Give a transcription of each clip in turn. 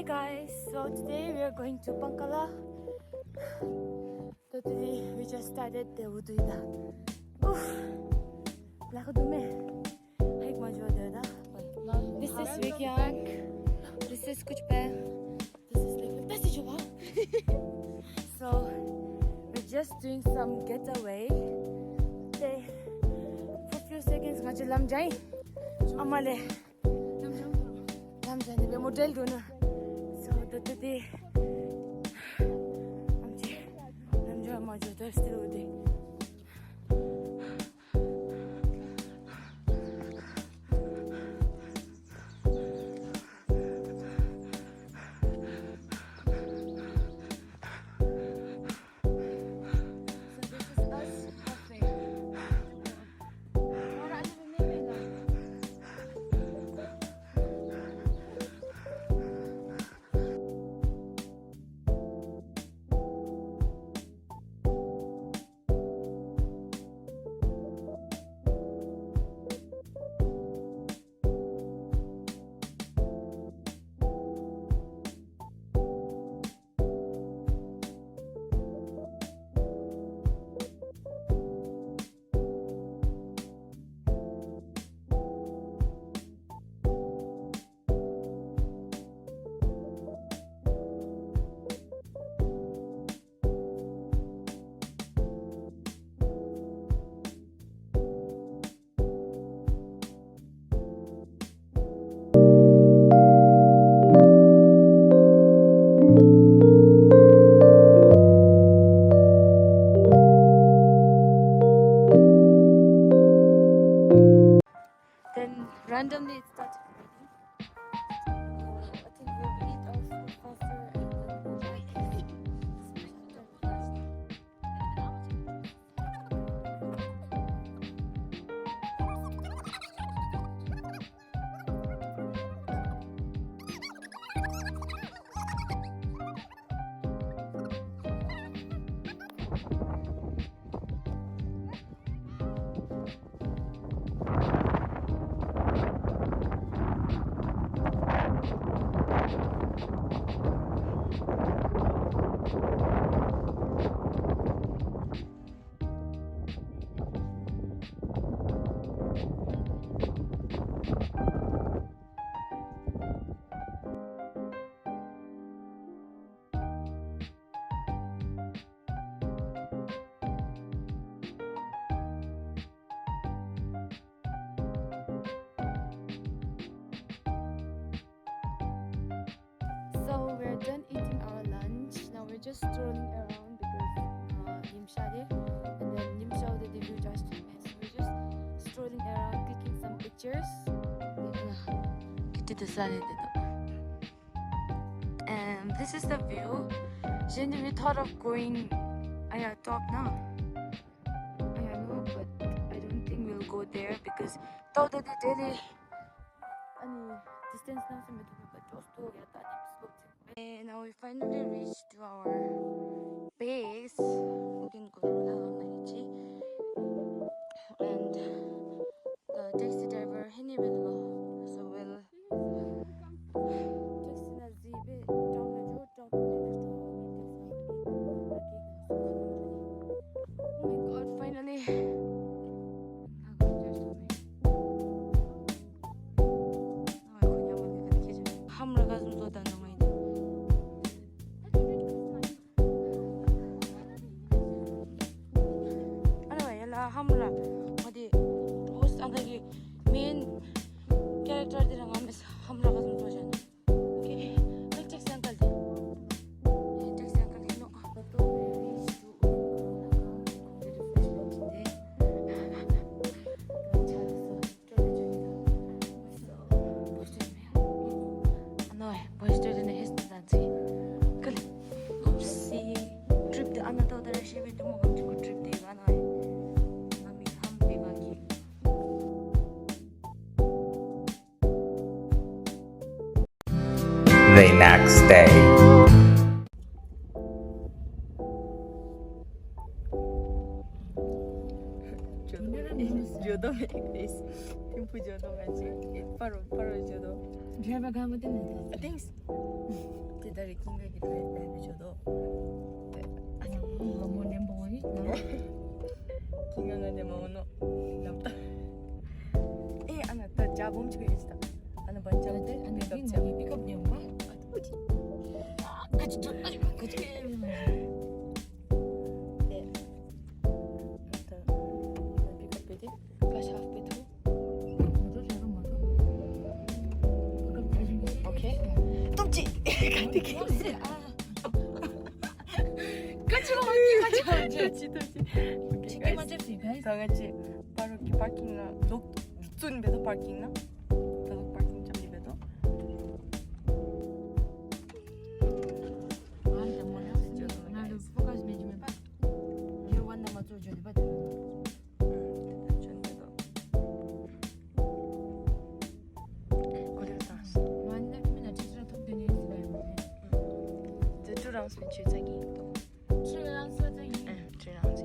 Hi guys, so today we are going to Pangkala. So today we just started the Uduida. Lakadume. Hike Majodada. This is Vikyang. This is Kuchpe. This is Level. So we're just doing some getaway. Today, for a few seconds, ngaji lamjai. Amale. Lamjai ne be model dona. So today, lamjai majoda still udi. Then randomly it started raining. I think we'll eat our food faster and then we'll So we're done eating our lunch. Now we're just strolling around because Nimshade and then Nimshao the view just finished. So we're just strolling around, clicking some pictures. And this is the view. Generally we thought of going top now. I know, but I don't think we'll go there because though the daily distance now but also and now we finally reached to our base. And the taxi driver Henny will so we'll oh my god, finally. Hamra 어디 호스트 안가기 메인 캐릭터들이랑 하면서 함라가 좀 도와줘야 오케이 택시 안 갈대 택시 안 갈대 너 The next day. jodoh guys, tempo jodoh aja, paruh jodoh. 드라이버 가면 되는데. 땡스. 제 다리 긴 거기도 했는데 저도. 아니 뭐 냄봉이? 긴 건데 뭐 오늘 남다. 아나 또 자범치고 있어. 아나 번째 근데 안 픽업 되는 자. 거 픽업 내용가? 뭐지? 그치 저 그치. 픽업 비디. 다시 하프 비디. 맞아 제가 맞아. 그럼 나중에. 오케이. 똥지. 간디기. 같이 치킨 맞을 수 있게. 다 같이 바로 이렇게 파킹나 녹순 배도 파킹나 배도 파킹 좀 배도 아니 뭐냐? 나도 포커스 매주면 봐. 이거 완나 맞춰 줘야 돼. 전배도 거기로 다스 완나 그러면 진짜 덕분에 있어요. 제주랑 스위치 자기 출랑 써더니 Trinanzi.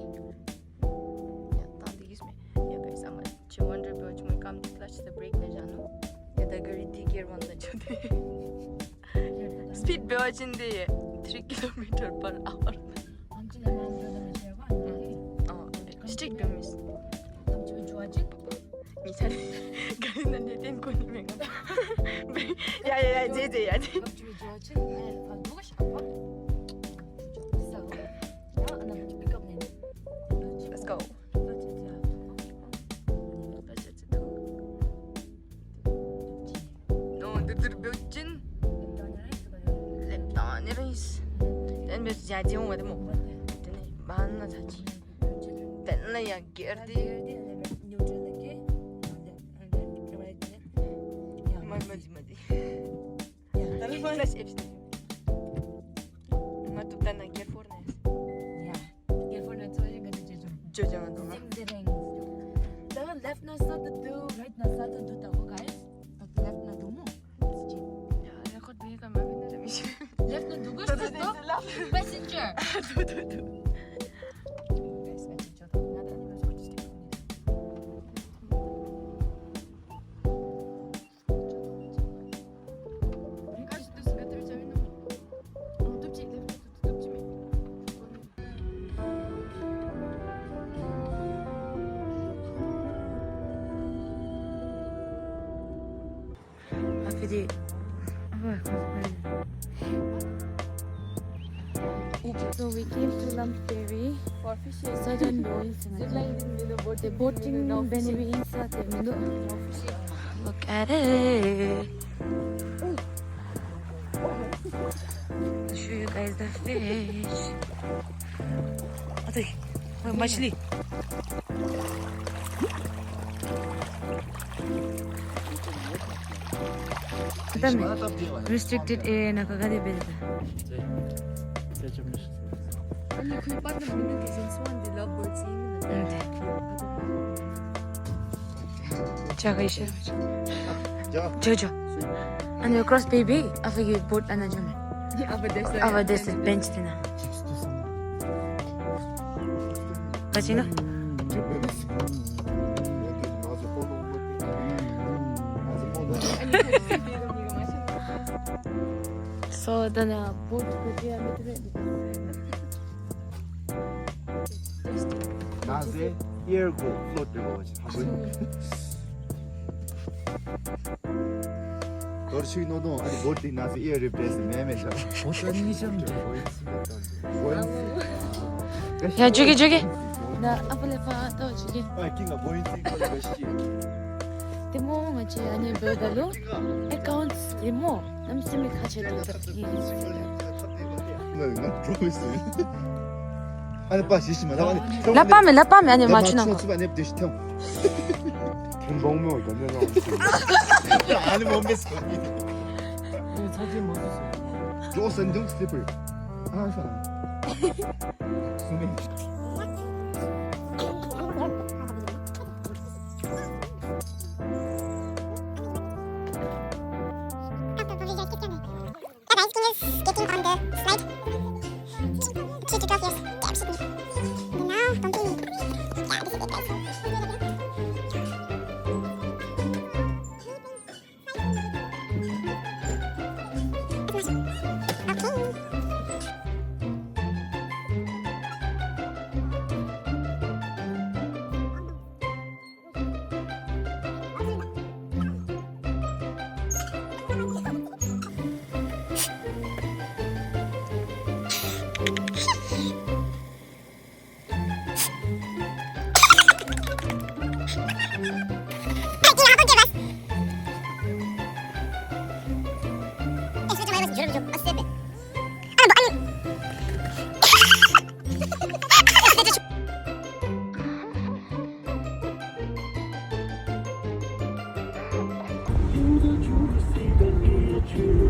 Yeah, don't use me. Yeah, guys, I'm a wonder about my come to clutch the brake na jano. Yeah, the gari di gear one na chode. Speed beojinde 3 km/h. 언제나 마음대로 되는 거 아니지? Stick bemis. 남친은 좋아지? 미사리 가는 데 된 거니 내가. 야야야, 제제 야. 남친은 좋아지? 아 누가 시작한 거야? 싸워. 나 남친 픽업 내네. Let's go. No, dur beojin. leptan reis. Den bet jaji mo mo. Den manna jaji. Den la ya gerdi. Maji. Dalam mana sih episode? Matu tanah gear furnace. Jojo tu lah. left na start to do, right na start to do tako guys. Left na do mo. Ya, record ni kan makin ada misi. Left na do guys to? Passenger. Tu. Guys, 저도 나도 아니면 저도 스티커. Кажется, ты готовить авину. Ну, тупчик. Jadi, So we came to Lamperi for fishing. Southern Boys. The boating benefit inside the window. Look at it. I'll show you guys the fish. Ate, machli. Restricted area na kagadi beda. 아니 그 빠는 보는 게 sensu한데 lovebirds 있는 Jaga isha. Jojo. Ano cross baby? After boat ana jone. Ava this bench tina. Bachina? So dana boat ko dia metre. 낮에 이어고 플롯 들고 가지 너르시 너도 아니 보디 낮에 이어 리프레스 매매셔 어떤 이점인데? 야 저기. 나 앞에 파도 저기. 아 킹가 보인지 것이 데모 맞지 아니 별달로 accounts 데모 남심이 같이 도 나 프로미스 아니 빠 시시마 나 라빠메 아니 맞추나 거. 수반 앱 되시 형 김봉묘 이거는 아니 못 mes어 사진 못 봤어. 저 선정 스티플 아 샤 수미 You